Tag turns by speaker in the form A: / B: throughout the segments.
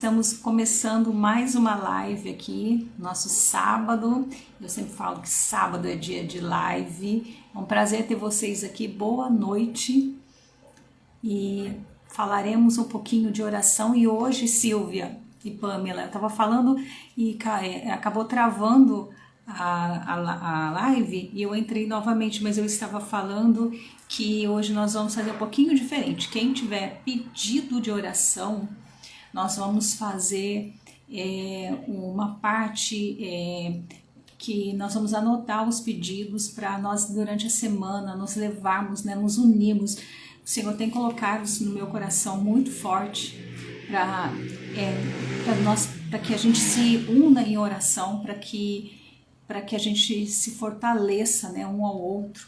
A: Estamos começando mais uma live aqui, nosso sábado. Eu sempre falo que sábado é dia de live. É um prazer ter vocês aqui. Boa noite. E falaremos um pouquinho de oração. E hoje, Silvia e Pamela, eu estava falando e acabou travando a live e eu entrei novamente, mas eu estava falando que hoje nós vamos fazer um pouquinho diferente. Quem tiver pedido de oração, nós vamos fazer uma parte que nós vamos anotar os pedidos para nós durante a semana nos levarmos, né, nos unirmos. O Senhor tem colocado isso no meu coração muito forte para que a gente se una em oração, para que a gente se fortaleça, né, um ao outro.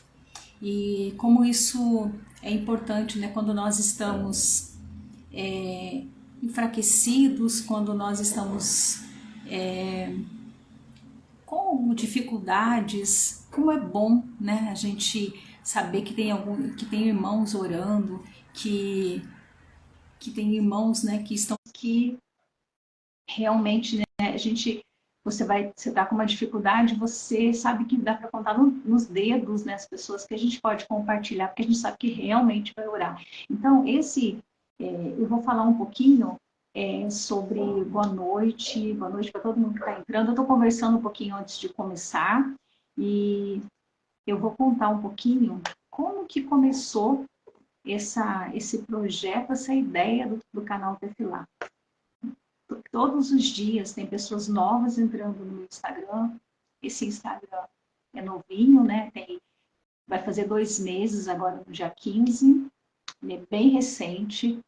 A: E como isso é importante, né, quando nós estamos enfraquecidos, quando nós estamos com dificuldades, como é bom, né, a gente saber que tem irmãos orando, que tem irmãos, né, que estão aqui realmente, né, você tá com uma dificuldade, você sabe que dá para contar nos dedos, né, as pessoas que a gente pode compartilhar, porque a gente sabe que realmente vai orar. Então, eu vou falar um pouquinho sobre boa noite para todo mundo que está entrando. Eu estou conversando um pouquinho antes de começar e eu vou contar um pouquinho como que começou esse projeto, essa ideia do canal Tefilá. Todos os dias tem pessoas novas entrando no meu Instagram. Esse Instagram é novinho, né? Vai fazer 2 meses agora no dia 15. Ele é bem recente.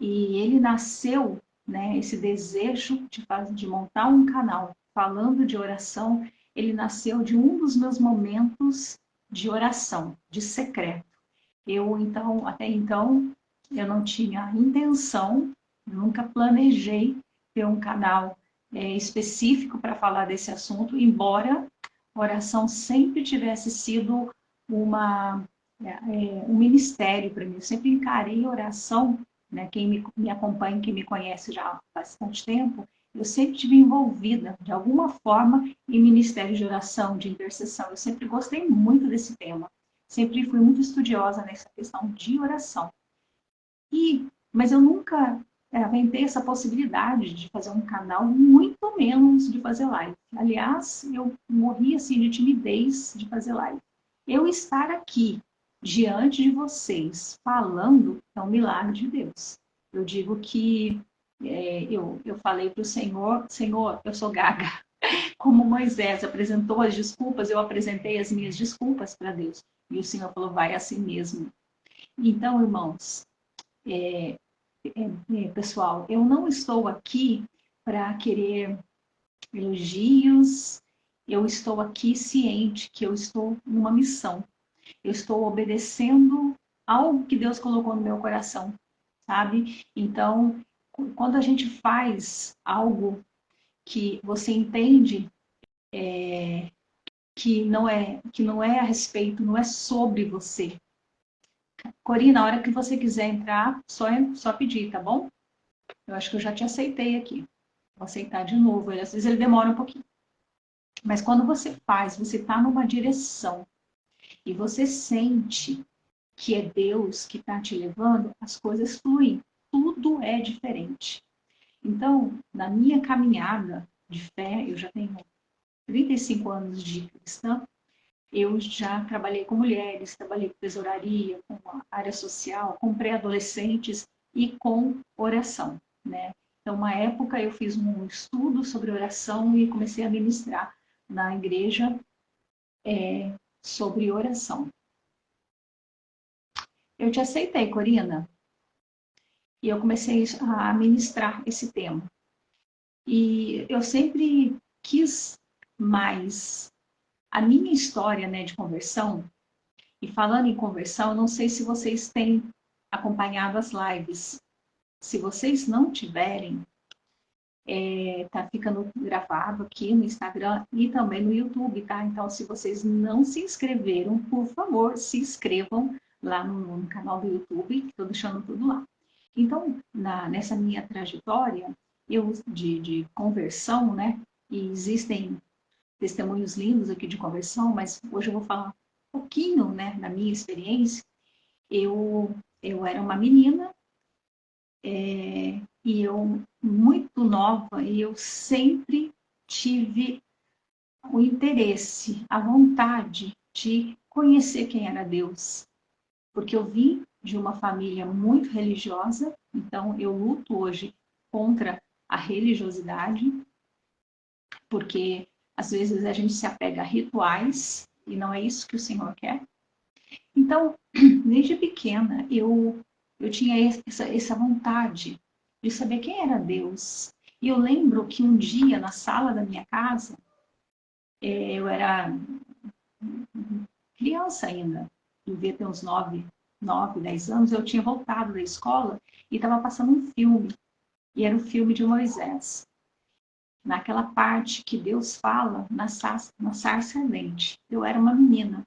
A: E ele nasceu, né, esse desejo de montar um canal falando de oração, ele nasceu de um dos meus momentos de oração, de secreto. Até então, eu não tinha intenção, nunca planejei ter um canal específico para falar desse assunto, embora a oração sempre tivesse sido um ministério para mim. Eu sempre encarei a oração, né? Quem me acompanha, quem me conhece já há bastante tempo, eu sempre estive envolvida, de alguma forma, em ministério de oração, de intercessão. Eu sempre gostei muito desse tema. Sempre fui muito estudiosa nessa questão de oração. Mas eu nunca aventei essa possibilidade de fazer um canal, muito menos de fazer live. Aliás, eu morri assim, de timidez de fazer live. Eu estar aqui, diante de vocês, falando, é um milagre de Deus. Eu digo que eu falei para o Senhor, eu sou gaga. Como Moisés apresentou as desculpas, eu apresentei as minhas desculpas para Deus. E o Senhor falou, vai assim mesmo. Então, irmãos, pessoal, eu não estou aqui para querer elogios, eu estou aqui ciente que eu estou numa missão. Eu estou obedecendo algo que Deus colocou no meu coração, sabe? Então, quando a gente faz algo que você entende que não é a respeito, não é sobre você. Corina, na hora que você quiser entrar, só pedir, tá bom? Eu acho que eu já te aceitei aqui. Vou aceitar de novo. Às vezes ele demora um pouquinho. Mas quando você faz, você está numa direção e você sente que é Deus que está te levando, as coisas fluem. Tudo é diferente. Então, na minha caminhada de fé, eu já tenho 35 anos de cristã, eu já trabalhei com mulheres, trabalhei com tesouraria, com a área social, com pré-adolescentes e com oração, né? Então, uma época eu fiz um estudo sobre oração e comecei a ministrar na igreja sobre oração. Eu te aceitei, Corina, e eu comecei a ministrar esse tema. E eu sempre quis mais. A minha história, né, de conversão, e falando em conversão, eu não sei se vocês têm acompanhado as lives. Se vocês não tiverem, tá ficando gravado aqui no Instagram e também no YouTube, tá? Então, se vocês não se inscreveram, por favor, se inscrevam lá no canal do YouTube, estou deixando tudo lá. Então, nessa minha trajetória, de conversão, né? E existem testemunhos lindos aqui de conversão, mas hoje eu vou falar um pouquinho, né, da minha experiência. Eu era uma menina, e eu muito nova, e eu sempre tive o interesse, a vontade de conhecer quem era Deus, porque eu vim de uma família muito religiosa, então eu luto hoje contra a religiosidade, porque às vezes a gente se apega a rituais e não é isso que o Senhor quer. Então, desde pequena, eu tinha essa vontade de saber quem era Deus. E eu lembro que um dia, na sala da minha casa, eu era criança ainda, devia ter uns 10 anos, eu tinha voltado da escola e estava passando um filme, e era o filme de Moisés. Naquela parte que Deus fala na sarça ardente. Eu era uma menina.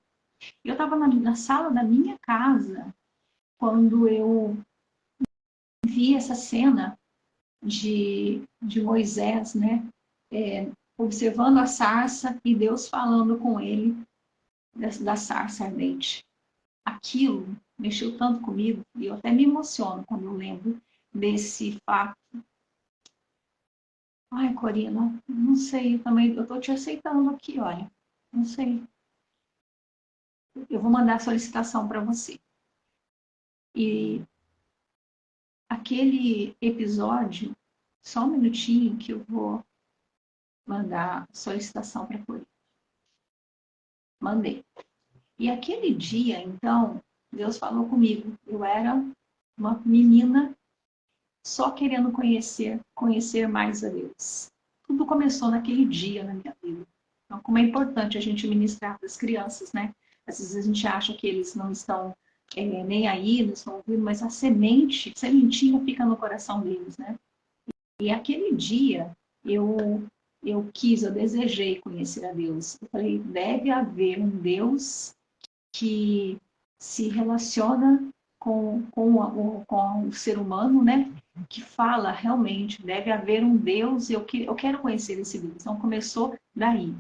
A: Eu estava na sala da minha casa quando eu vi essa cena de Moisés, né? Observando a sarça e Deus falando com ele da sarça ardente. Aquilo mexeu tanto comigo e eu até me emociono quando eu lembro desse fato. Ai, Corina, não sei, também eu tô te aceitando aqui, olha. Não sei. Eu vou mandar a solicitação para você. E aquele episódio, só um minutinho que eu vou mandar a solicitação para a Corina. Mandei. E aquele dia, então, Deus falou comigo. Eu era uma menina só querendo conhecer mais a Deus. Tudo começou naquele dia na minha vida. Então, como é importante a gente ministrar para as crianças, né? Às vezes a gente acha que eles não estão nem aí, não estão ouvindo, mas a sementinha fica no coração deles, né? E aquele dia eu desejei conhecer a Deus. Eu falei, deve haver um Deus que se relaciona com o ser humano, né? Que fala realmente, deve haver um Deus, e eu quero conhecer esse Deus. Então começou daí.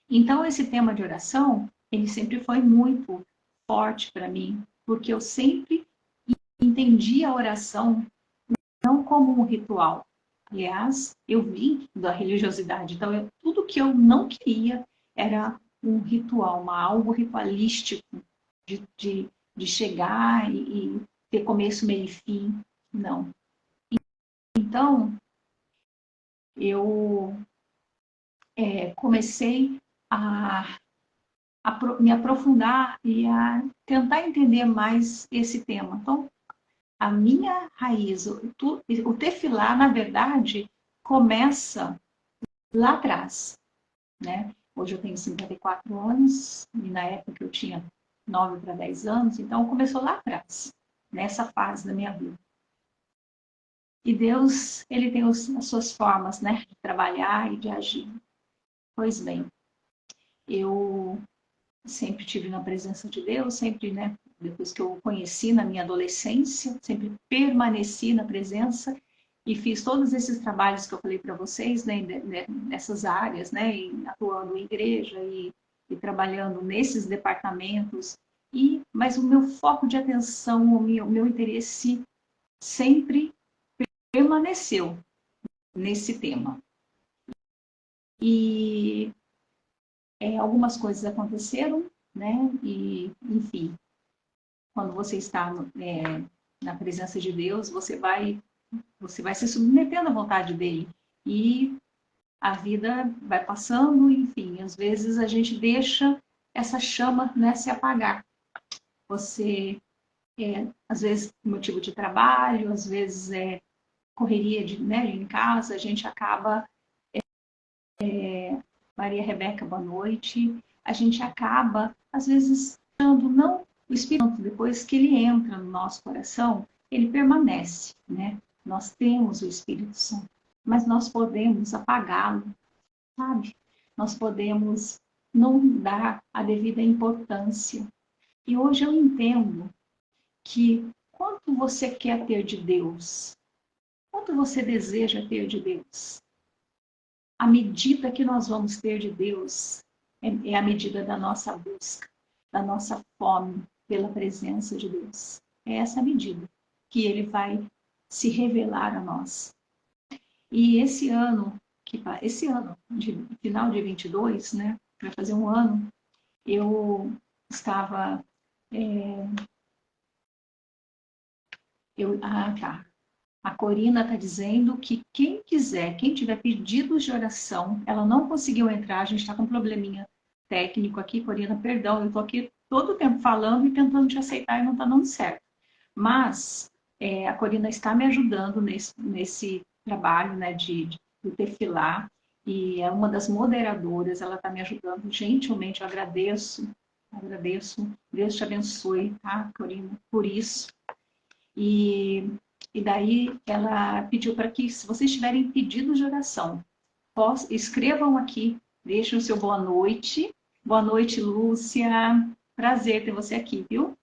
A: Então esse tema de oração, ele sempre foi muito forte para mim, porque eu sempre entendi a oração não como um ritual. Aliás, eu vim da religiosidade, então tudo que eu não queria era um ritual, algo ritualístico, de chegar e ter começo, meio e fim. Não. Então, eu comecei a me aprofundar e a tentar entender mais esse tema. Então, a minha raiz, o tefilá, na verdade, começa lá atrás, né? Hoje eu tenho 54 anos, e na época eu tinha 9 para 10 anos, então começou lá atrás, nessa fase da minha vida. E Deus, ele tem as suas formas, né, de trabalhar e de agir. Pois bem, eu sempre tive na presença de Deus, sempre, né, depois que eu o conheci na minha adolescência, sempre permaneci na presença e fiz todos esses trabalhos que eu falei para vocês, né, nessas áreas, né, atuando em igreja e trabalhando nesses departamentos. Mas o meu foco de atenção, o meu interesse sempre permaneceu nesse tema. E algumas coisas aconteceram, né? E, enfim, quando você está na presença de Deus, você vai se submetendo à vontade dele. E a vida vai passando, enfim, às vezes a gente deixa essa chama, né, se apagar. Você, às vezes, motivo de trabalho, às vezes correria né, em casa, a gente acaba. Maria Rebeca, boa noite. A gente acaba, às vezes, não o Espírito Santo, depois que ele entra no nosso coração, ele permanece, né? Nós temos o Espírito Santo, mas nós podemos apagá-lo, sabe? Nós podemos não dar a devida importância. E hoje eu entendo que quanto você quer ter de Deus, Quanto você deseja ter de Deus? A medida que nós vamos ter de Deus é a medida da nossa busca, da nossa fome pela presença de Deus. É essa a medida que Ele vai se revelar a nós. E esse ano, de final de 22, né, vai fazer um ano, eu estava, tá. A Corina está dizendo que quem quiser, quem tiver pedidos de oração, ela não conseguiu entrar, a gente está com um probleminha técnico aqui, Corina, perdão, eu estou aqui todo o tempo falando e tentando te aceitar e não está dando certo. Mas a Corina está me ajudando nesse trabalho, né, do Tefilá, e é uma das moderadoras, ela está me ajudando gentilmente, eu agradeço, Deus te abençoe, tá, Corina, por isso. E daí ela pediu para que, se vocês tiverem pedidos de oração, escrevam aqui, deixem o seu boa noite. Boa noite, Lúcia. Prazer ter você aqui, viu?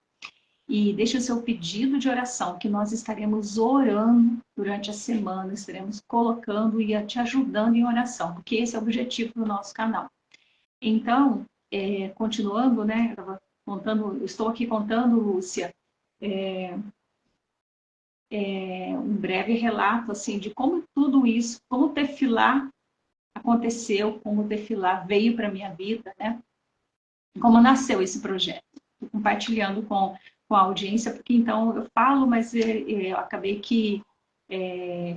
A: E deixe o seu pedido de oração, que nós estaremos orando durante a semana, estaremos colocando e te ajudando em oração, porque esse é o objetivo do nosso canal. Então, continuando, né? Estou aqui contando, Lúcia, um breve relato assim de como tudo isso, como o Tefilá aconteceu, como o Tefilá veio para a minha vida, né? Como nasceu esse projeto. Estou compartilhando com a audiência, porque então eu falo, mas eu acabei que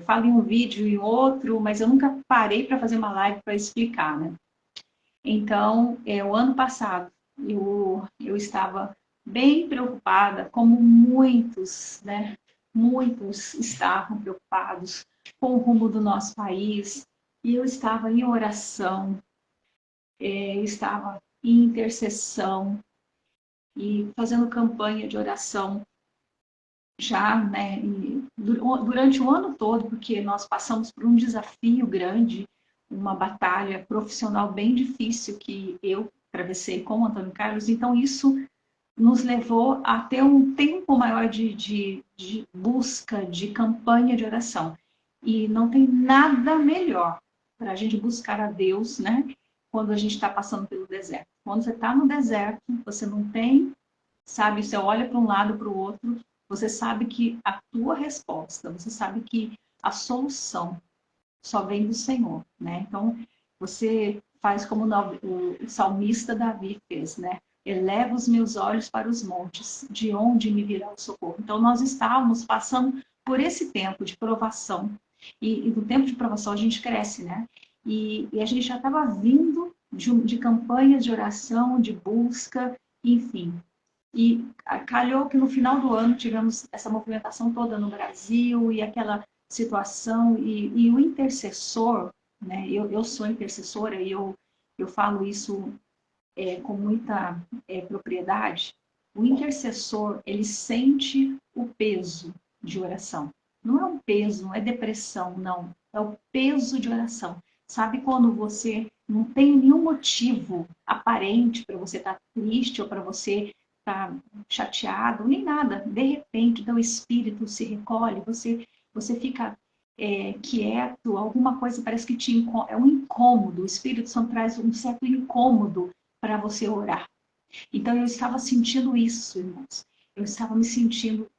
A: falo em um vídeo e em outro, mas eu nunca parei para fazer uma live para explicar, né? Então, o ano passado, eu estava bem preocupada, como muitos, né? Muitos estavam preocupados com o rumo do nosso país, e eu estava em oração, estava em intercessão e fazendo campanha de oração já, né, durante o ano todo, porque nós passamos por um desafio grande, uma batalha profissional bem difícil que eu atravessei com o Antônio Carlos, então isso nos levou a ter um tempo maior de busca, de campanha de oração. E não tem nada melhor para a gente buscar a Deus, né? Quando a gente está passando pelo deserto. Quando você está no deserto, você não tem, sabe? Você olha para um lado, para o outro, você sabe que a tua resposta, você sabe que a solução só vem do Senhor, né? Então, você faz como o salmista Davi fez, né? Eleva os meus olhos para os montes, de onde me virá o socorro. Então, nós estávamos passando por esse tempo de provação. E no tempo de provação a gente cresce, né? E a gente já estava vindo de campanhas de oração, de busca, enfim. E calhou que no final do ano tivemos essa movimentação toda no Brasil e aquela situação. E o intercessor, né? Eu sou intercessora e eu falo isso com muita propriedade. O intercessor, ele sente o peso de oração. Não é um peso, não é depressão, não. É o peso de oração. Sabe quando você não tem nenhum motivo aparente para você estar triste ou para você estar chateado, nem nada. De repente, então, o espírito se recolhe, você fica quieto, alguma coisa parece que é um incômodo. O Espírito Santo traz um certo incômodo para você orar. Então eu estava sentindo isso, irmãos. Eu estava me sentindo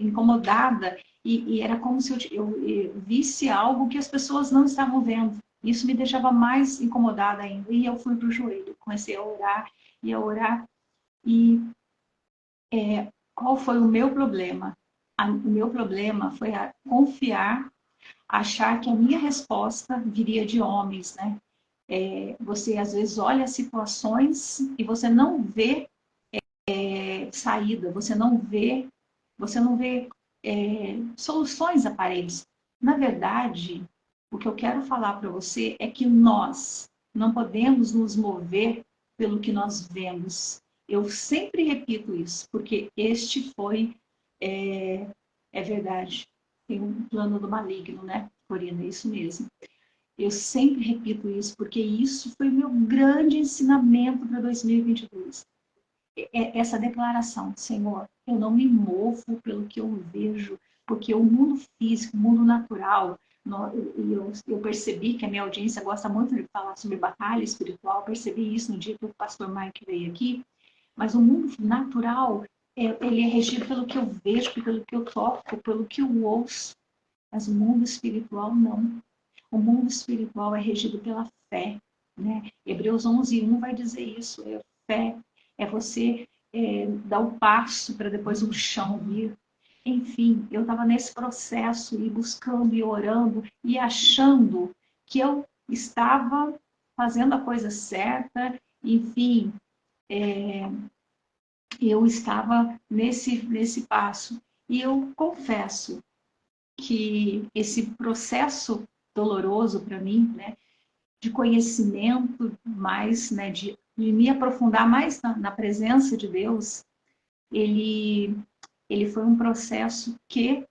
A: incomodada e era como se eu visse algo que as pessoas não estavam vendo. Isso me deixava mais incomodada ainda. E eu fui para o joelho, comecei a orar e a orar. E qual foi o meu problema? O meu problema foi confiar, achar que a minha resposta viria de homens, né? Você às vezes olha as situações e você não vê saída, você não vê soluções aparentes. Na verdade, o que eu quero falar para você é que nós não podemos nos mover pelo que nós vemos. Eu sempre repito isso, porque este foi, é verdade, tem um plano do maligno, né, Corina? É isso mesmo. Eu sempre repito isso, porque isso foi o meu grande ensinamento para 2022. Essa declaração, Senhor, eu não me movo pelo que eu vejo, porque o mundo físico, o mundo natural, eu percebi que a minha audiência gosta muito de falar sobre batalha espiritual, percebi isso no dia que o pastor Mike veio aqui, mas o mundo natural, ele é regido pelo que eu vejo, pelo que eu toco, pelo que eu ouço, mas o mundo espiritual não. O mundo espiritual é regido pela fé, né? Hebreus 11:1 vai dizer isso, é fé, é você dar o passo para depois o chão vir. Enfim, eu estava nesse processo e buscando e orando e achando que eu estava fazendo a coisa certa, enfim, eu estava nesse passo. E eu confesso que esse processo doloroso para mim, né, de conhecimento mais, né, de me aprofundar mais na presença de Deus, ele foi um processo que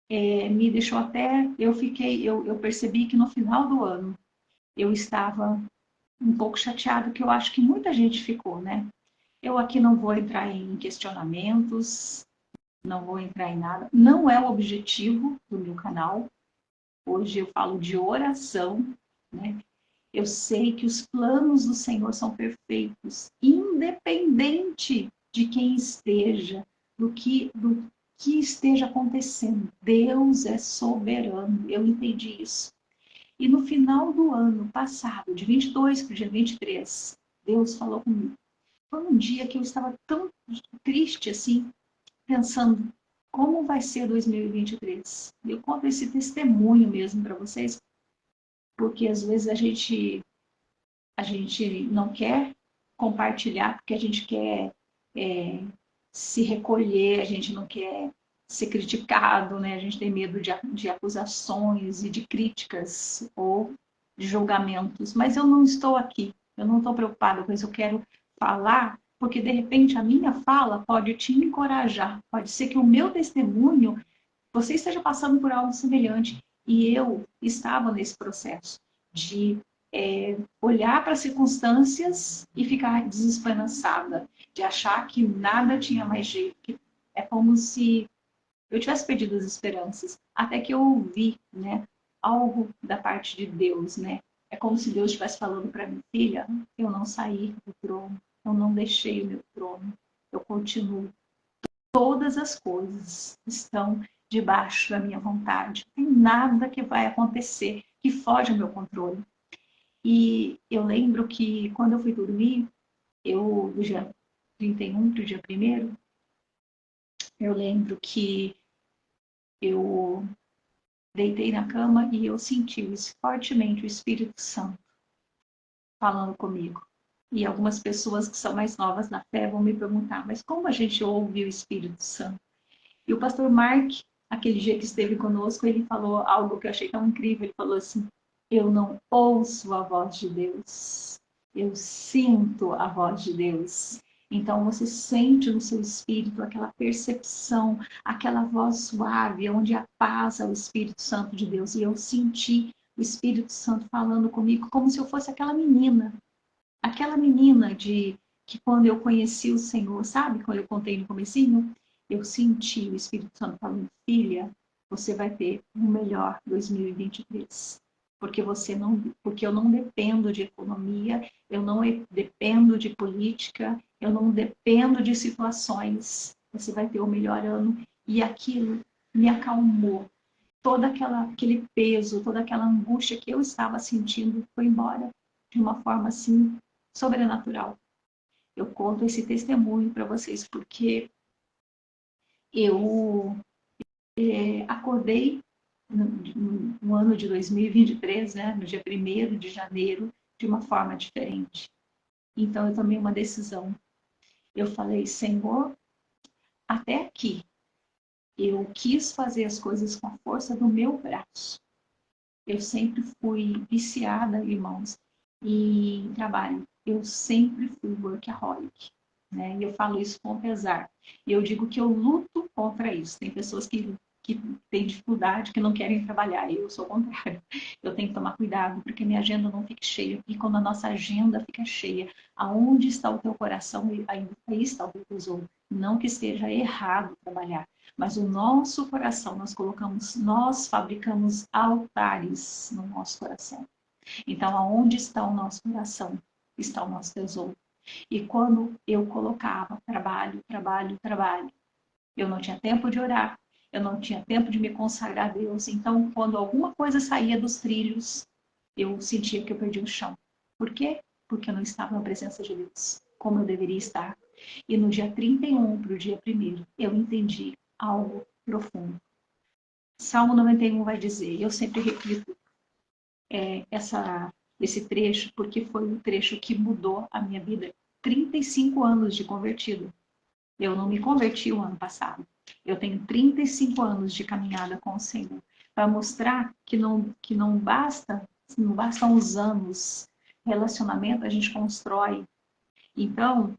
A: me deixou até, eu percebi que no final do ano eu estava um pouco chateada, que eu acho que muita gente ficou, né? Eu aqui não vou entrar em questionamentos, não vou entrar em nada, não é o objetivo do meu canal. Hoje eu falo de oração, né? Eu sei que os planos do Senhor são perfeitos, independente de quem esteja, do que esteja acontecendo. Deus é soberano, eu entendi isso. E no final do ano passado, de 22 para o dia 23, Deus falou comigo. Foi um dia que eu estava tão triste assim, pensando como vai ser 2023. Eu conto esse testemunho mesmo para vocês, porque às vezes a gente não quer compartilhar, porque a gente quer se recolher, a gente não quer ser criticado, né? A gente tem medo de acusações e de críticas ou de julgamentos. Mas eu não estou aqui, eu não estou preocupada com isso, eu quero falar, porque de repente a minha fala pode te encorajar, pode ser que o meu testemunho, você esteja passando por algo semelhante, e eu estava nesse processo de olhar para as circunstâncias e ficar desesperançada, de achar que nada tinha mais jeito, que é como se eu tivesse perdido as esperanças, até que eu ouvi, né, algo da parte de Deus, né? É como se Deus estivesse falando para mim, filha, eu não saí do trono, eu não deixei o meu trono, eu continuo. Todas as coisas estão debaixo da minha vontade. Não tem nada que vai acontecer que foge ao meu controle. E eu lembro que quando eu fui dormir, do dia 31 para o dia 1º, eu lembro que eu deitei na cama e eu senti fortemente o Espírito Santo falando comigo. E algumas pessoas que são mais novas na fé vão me perguntar, mas como a gente ouve o Espírito Santo? E o pastor Mark, aquele dia que esteve conosco, ele falou algo que eu achei tão incrível. Ele falou assim, eu não ouço a voz de Deus, eu sinto a voz de Deus. Então você sente no seu espírito aquela percepção, aquela voz suave, onde a paz é o Espírito Santo de Deus. E eu senti o Espírito Santo falando comigo como se eu fosse aquela menina que quando eu conheci o Senhor, sabe? Quando eu contei no comecinho, eu senti o Espírito Santo falando, filha, você vai ter um melhor 2023. Porque eu não dependo de economia, eu não dependo de política, eu não dependo de situações. Você vai ter o melhor ano. E aquilo me acalmou. Todo aquele peso, toda aquela angústia que eu estava sentindo foi embora de uma forma assim sobrenatural. Eu conto esse testemunho para vocês porque eu acordei no ano de 2023, né, no dia 1º de janeiro, de uma forma diferente. Então eu tomei uma decisão. Eu falei, Senhor, até aqui eu quis fazer as coisas com a força do meu braço. Eu sempre fui viciada, irmãos, em trabalho. Eu sempre fui workaholic, né? E eu falo isso com pesar. E eu digo que eu luto contra isso. Tem pessoas que têm dificuldade, que não querem trabalhar. Eu sou o contrário. Eu tenho que tomar cuidado, porque minha agenda não fique cheia. E quando a nossa agenda fica cheia, aonde está o teu coração, aí está o teu tesouro. Não que esteja errado trabalhar, mas o nosso coração, nós fabricamos altares no nosso coração. Então, aonde está o nosso coração, está o nosso tesouro. E quando eu colocava trabalho, trabalho, trabalho, eu não tinha tempo de orar, eu não tinha tempo de me consagrar a Deus. Então, quando alguma coisa saía dos trilhos, eu sentia que eu perdi o chão. Por quê? Porque eu não estava na presença de Deus, como eu deveria estar. E no dia 31 para o dia 1º, eu entendi algo profundo. Salmo 91 vai dizer, eu sempre repito esse trecho, porque foi um trecho que mudou a minha vida. 35 anos de convertido. Eu não me converti o ano passado. Eu tenho 35 anos de caminhada com o Senhor. Para mostrar que não bastam os anos. Relacionamento a gente constrói. Então,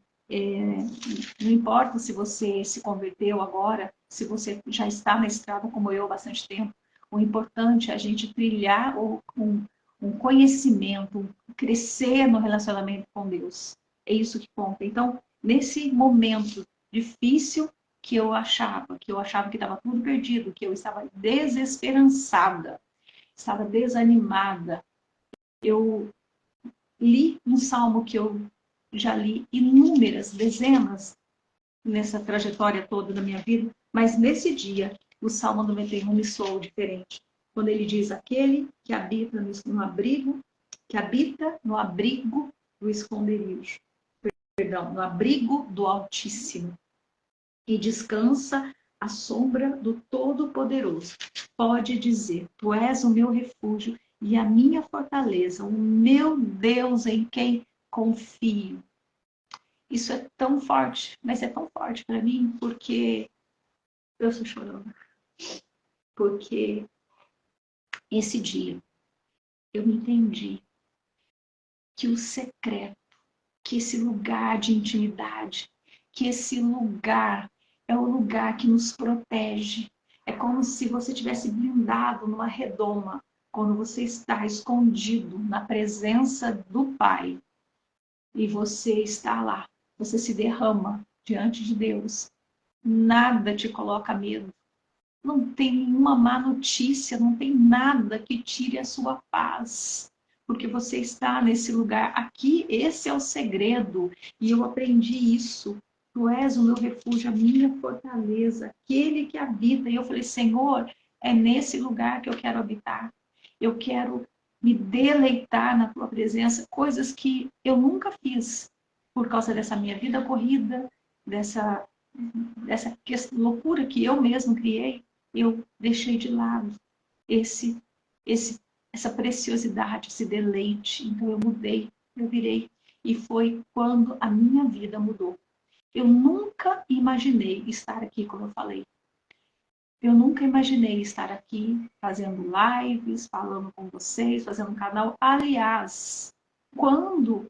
A: não importa se você se converteu agora, se você já está na estrada como eu há bastante tempo, o importante é a gente trilhar um conhecimento, crescer no relacionamento com Deus. É isso que conta. Então, nesse momento difícil que eu achava que estava tudo perdido, que eu estava desesperançada, estava desanimada, eu li um salmo que eu já li inúmeras, dezenas, nessa trajetória toda da minha vida, mas nesse dia, o Salmo 91 me soou diferente. Quando ele diz, aquele que habita no abrigo, que habita no abrigo do esconderijo, perdão, no abrigo do Altíssimo, e descansa à sombra do Todo-Poderoso. Pode dizer, tu és o meu refúgio e a minha fortaleza, o meu Deus em quem confio. Isso é tão forte, mas é tão forte para mim porque eu estou chorando. Porque esse dia eu entendi que o secreto, que esse lugar de intimidade, que esse lugar é o lugar que nos protege. É como se você tivesse blindado numa redoma, quando você está escondido na presença do Pai e você está lá, você se derrama diante de Deus. Nada te coloca medo. Não tem nenhuma má notícia, não tem nada que tire a sua paz. Porque você está nesse lugar aqui, esse é o segredo. E eu aprendi isso. Tu és o meu refúgio, a minha fortaleza, aquele que habita. E eu falei, Senhor, é nesse lugar que eu quero habitar. Eu quero me deleitar na tua presença, coisas que eu nunca fiz por causa dessa minha vida corrida, dessa loucura que eu mesmo criei. Eu deixei de lado esse, essa preciosidade, esse deleite. Então eu mudei, eu virei. E foi quando a minha vida mudou. Eu nunca imaginei estar aqui, como eu falei. Eu nunca imaginei estar aqui fazendo lives, falando com vocês, fazendo um canal. Aliás, quando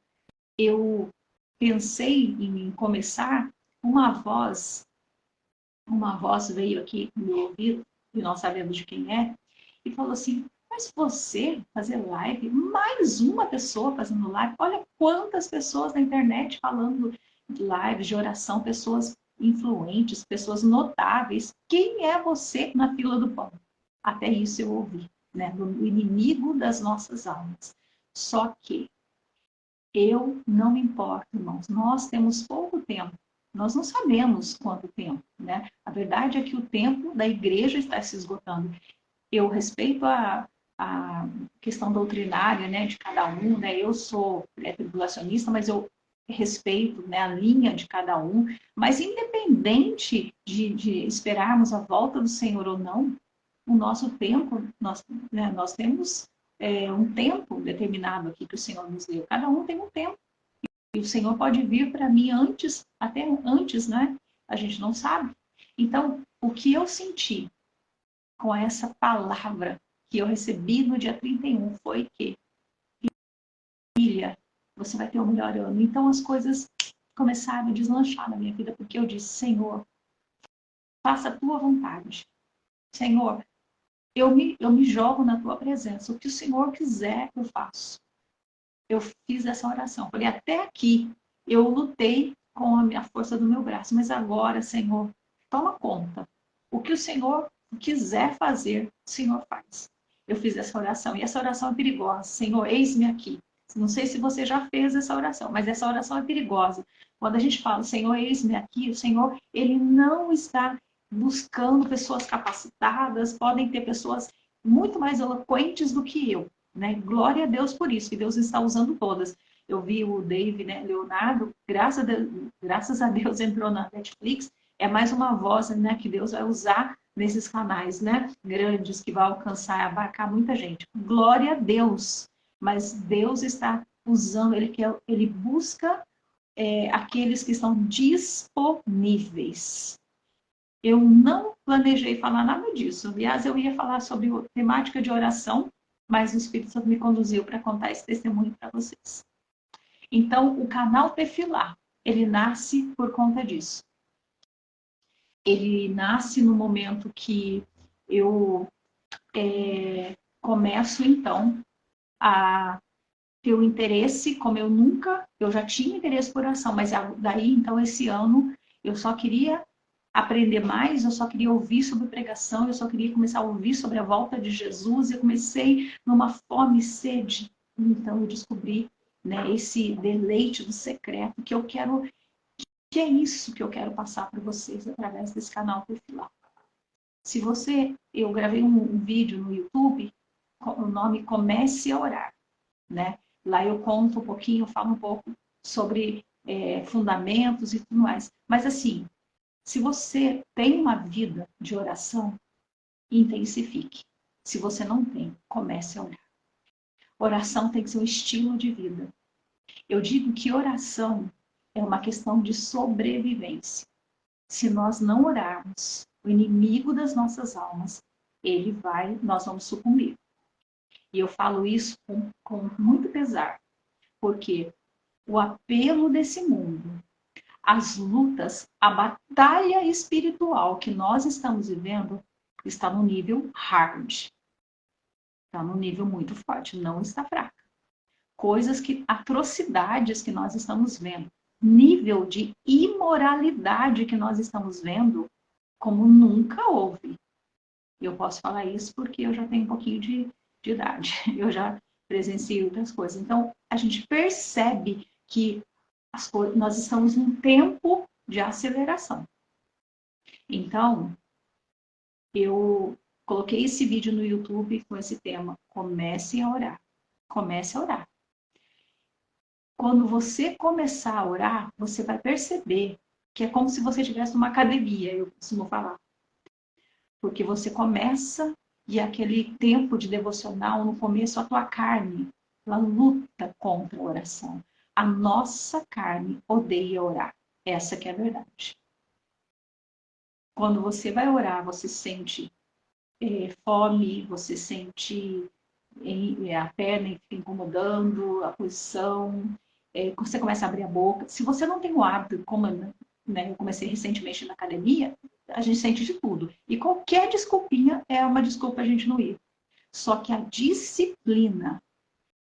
A: eu pensei em começar, uma voz veio aqui no meu ouvido, e nós sabemos de quem é, e falou assim, mas você fazer live, mais uma pessoa fazendo live, olha quantas pessoas na internet falando de lives, de oração, pessoas influentes, pessoas notáveis, quem é você na fila do pão? Até isso eu ouvi, né? Do inimigo das nossas almas. Só que eu não me importo, irmãos, nós temos pouco tempo. Nós não sabemos quanto tempo, né? A verdade é que o tempo da igreja está se esgotando. Eu respeito a questão doutrinária, né, de cada um, né? Eu sou tribulacionista, mas eu respeito, né, a linha de cada um. Mas independente de esperarmos a volta do Senhor ou não, o nosso tempo, nós temos um tempo determinado aqui que o Senhor nos deu. Cada um tem um tempo. E o Senhor pode vir para mim antes, até antes, né? A gente não sabe. Então, o que eu senti com essa palavra que eu recebi no dia 31 foi que, filha, você vai ter o melhor ano. Então, as coisas começaram a deslanchar na minha vida, porque eu disse, Senhor, faça a tua vontade. Senhor, eu me jogo na tua presença. O que o Senhor quiser, eu faço. Eu fiz essa oração. Falei, até aqui eu lutei com a minha força do meu braço, mas agora, Senhor, toma conta. O que o Senhor quiser fazer, o Senhor faz. Eu fiz essa oração, e essa oração é perigosa. Senhor, eis-me aqui. Não sei se você já fez essa oração, mas essa oração é perigosa. Quando a gente fala, Senhor, eis-me aqui, o Senhor, Ele não está buscando pessoas capacitadas, podem ter pessoas muito mais eloquentes do que eu, né? Glória a Deus por isso, que Deus está usando todas. Eu vi o Dave, né, Leonardo, graças a Deus entrou na Netflix, é mais uma voz, né, que Deus vai usar nesses canais, né, grandes, que vai alcançar, abarcar muita gente. Glória a Deus, mas Deus está usando, Ele busca aqueles que estão disponíveis. Eu não planejei falar nada disso. Aliás, eu ia falar sobre temática de oração, mas o Espírito Santo me conduziu para contar esse testemunho para vocês. Então, o canal Tefilá, ele nasce por conta disso. Ele nasce no momento que eu começo, então, a ter o interesse, como eu já tinha interesse por oração, mas daí, então, esse ano, eu só queria aprender mais, eu só queria ouvir sobre pregação, eu só queria começar a ouvir sobre a volta de Jesus, eu comecei numa fome e sede. Então, eu descobri, né, esse deleite do secreto que eu quero, que é isso que eu quero passar para vocês através desse canal Tefilá. Se eu gravei um vídeo no YouTube, o nome Comece a Orar, né? Lá eu conto um pouquinho, falo um pouco sobre fundamentos e tudo mais. Mas assim, se você tem uma vida de oração, intensifique. Se você não tem, comece a orar. Oração tem que ser um estilo de vida. Eu digo que oração é uma questão de sobrevivência. Se nós não orarmos, o inimigo das nossas almas, nós vamos sucumbir. E eu falo isso com muito pesar, porque o apelo desse mundo, as lutas, a batalha espiritual que nós estamos vivendo está no nível hard. Está no nível muito forte, não está fraca. Atrocidades que nós estamos vendo, nível de imoralidade que nós estamos vendo, como nunca houve. Eu posso falar isso porque eu já tenho um pouquinho de idade, eu já presenciei outras coisas. Então, a gente percebe que nós estamos num tempo de aceleração. Então, eu coloquei esse vídeo no YouTube com esse tema, comece a orar. Comece a orar. Quando você começar a orar, você vai perceber que é como se você estivesse numa academia, eu costumo falar. Porque você começa e aquele tempo de devocional, no começo, a tua carne, ela luta contra a oração. A nossa carne odeia orar. Essa que é a verdade. Quando você vai orar, você sente fome, você sente a perna incomodando, a posição, você começa a abrir a boca. Se você não tem o hábito, como né, eu comecei recentemente na academia, a gente sente de tudo. E qualquer desculpinha é uma desculpa a gente não ir. Só que a disciplina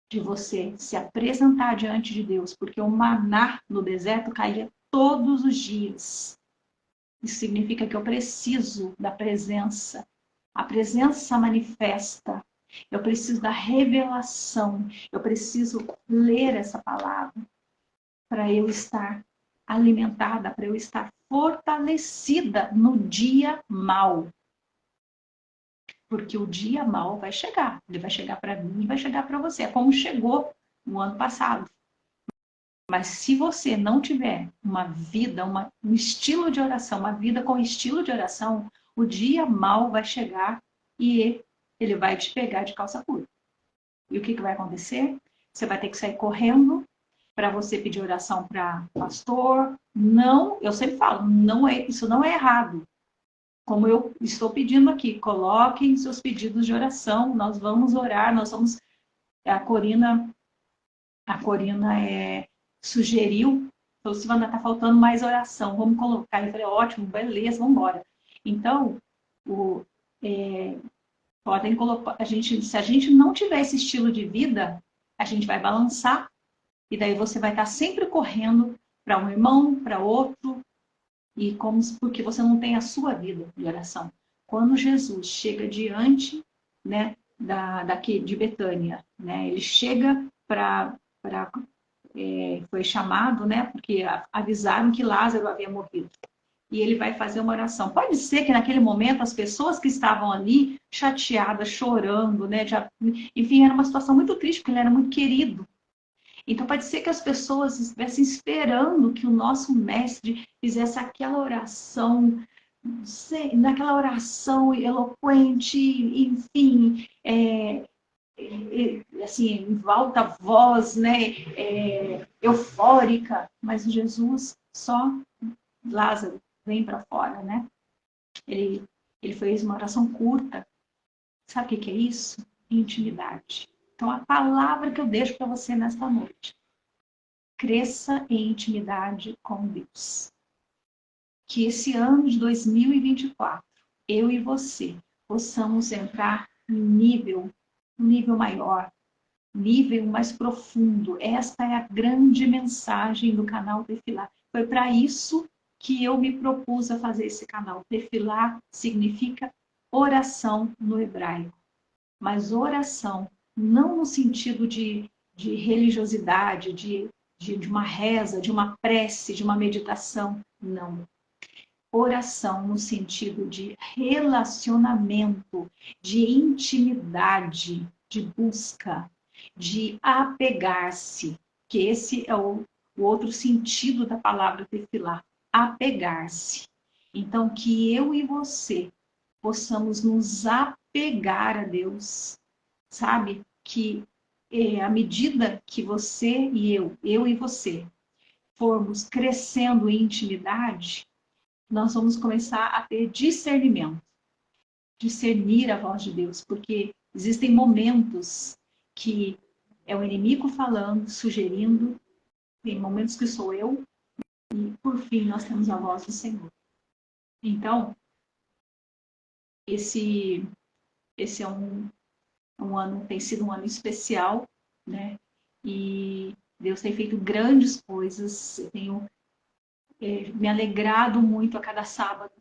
A: de você se apresentar diante de Deus, porque o maná no deserto caía todos os dias. Isso significa que eu preciso da presença. A presença manifesta. Eu preciso da revelação. Eu preciso ler essa palavra para eu estar alimentada, para eu estar fortalecida no dia mau. Porque o dia mau vai chegar. Ele vai chegar para mim e vai chegar para você. É como chegou no ano passado. Mas se você não tiver uma vida, um estilo de oração, uma vida com estilo de oração, o dia mau vai chegar e ele vai te pegar de calça curta. E o que vai acontecer? Você vai ter que sair correndo para você pedir oração para pastor. Não, eu sempre falo, isso não é errado. Como eu estou pedindo aqui, coloquem seus pedidos de oração, nós vamos orar, a Corina sugeriu, falou, Silvana, está faltando mais oração, vamos colocar. Eu falei, ótimo, beleza, vamos embora. Então, podem colocar, se a gente não tiver esse estilo de vida, a gente vai balançar, e daí você vai estar sempre correndo para um irmão, para outro, e porque você não tem a sua vida de oração. Quando Jesus chega diante, né, daqui de Betânia, né, ele chega foi chamado, né, porque avisaram que Lázaro havia morrido. E ele vai fazer uma oração. Pode ser que naquele momento as pessoas que estavam ali, chateadas, chorando, né, enfim, era uma situação muito triste, porque ele era muito querido. Então pode ser que as pessoas estivessem esperando que o nosso mestre fizesse aquela oração, naquela oração eloquente, enfim, assim, em alta voz, né, eufórica, mas Jesus só, Lázaro, vem para fora, né? Ele, ele fez uma oração curta. Sabe o que é isso? Intimidade. Então, a palavra que eu deixo para você nesta noite: cresça em intimidade com Deus. Que esse ano de 2024, eu e você, possamos entrar em um nível maior, nível mais profundo. Esta é a grande mensagem do canal Tefilá. Foi para isso que eu me propus a fazer esse canal. Tefilá significa oração no hebraico. Mas oração não no sentido de religiosidade, de uma reza, de uma prece, de uma meditação. Não. Oração no sentido de relacionamento, de intimidade, de busca, de apegar-se, que esse é o outro sentido da palavra tefilá, apegar-se. Então, que eu e você possamos nos apegar a Deus, sabe? Que à medida que você e eu e você, formos crescendo em intimidade, nós vamos começar a ter discernimento, discernir a voz de Deus, porque existem momentos que é o inimigo falando, sugerindo, tem momentos que sou eu, e por fim nós temos a voz do Senhor. Então, esse é um ano, tem sido um ano especial, né? E Deus tem feito grandes coisas, eu tenho me alegrado muito a cada sábado.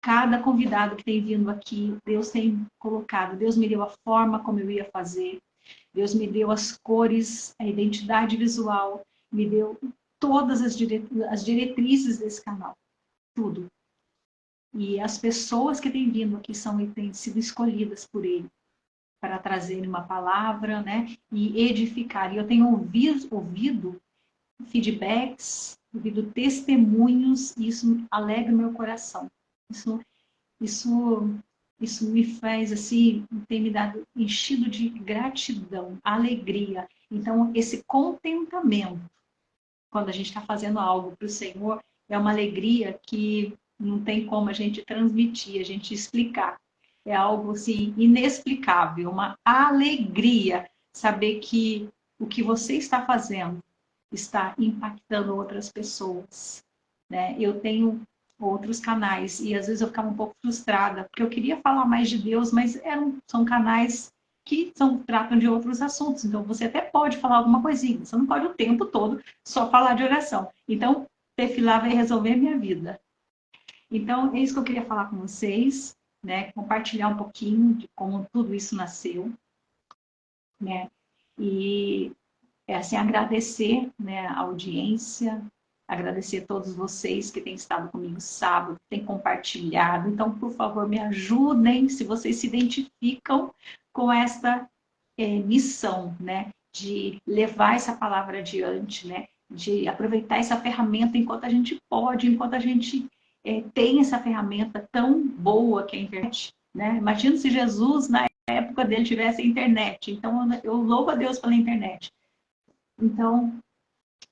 A: Cada convidado que tem vindo aqui, Deus tem colocado, Deus me deu a forma como eu ia fazer, Deus me deu as cores, a identidade visual, me deu todas as diretrizes desse canal, tudo. E as pessoas que têm vindo aqui têm sido escolhidas por Ele para trazerem uma palavra, né, e edificar. E eu tenho ouvido feedbacks, ouvido testemunhos, e isso alegra o meu coração. Isso, isso me faz, assim, tem me dado enchido de gratidão, alegria. Então, esse contentamento, quando a gente está fazendo algo para o Senhor, é uma alegria que não tem como a gente transmitir, a gente explicar. É algo, assim, inexplicável, uma alegria saber que o que você está fazendo está impactando outras pessoas, né? Eu tenho outros canais e às vezes eu ficava um pouco frustrada porque eu queria falar mais de Deus, mas são canais que tratam de outros assuntos. Então você até pode falar alguma coisinha, você não pode o tempo todo só falar de oração. Então Tefilá vai resolver a minha vida. Então é isso que eu queria falar com vocês, né? Compartilhar um pouquinho de como tudo isso nasceu, né? E assim, agradecer, né, a audiência, agradecer a todos vocês que têm estado comigo sábado, que têm compartilhado. Então, por favor, me ajudem se vocês se identificam com esta missão, né, de levar essa palavra adiante, né, de aproveitar essa ferramenta enquanto a gente pode, enquanto a gente tem essa ferramenta tão boa que é a internet, né? Imagina se Jesus, na época dele, tivesse a internet. Então, eu louvo a Deus pela internet. Então,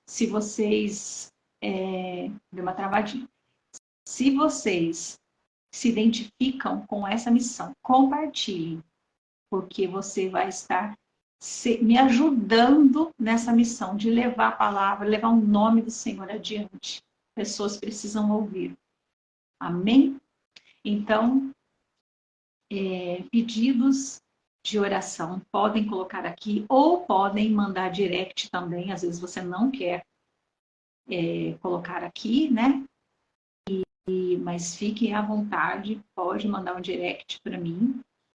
A: se vocês... deu uma travadinha. Se vocês se identificam com essa missão, compartilhem, porque você vai estar me ajudando nessa missão de levar a palavra, levar o nome do Senhor adiante. Pessoas precisam ouvir. Amém? Então, pedidos de oração podem colocar aqui ou podem mandar direct também, às vezes você não quer colocar aqui, né? Mas fiquem à vontade, pode mandar um direct para mim,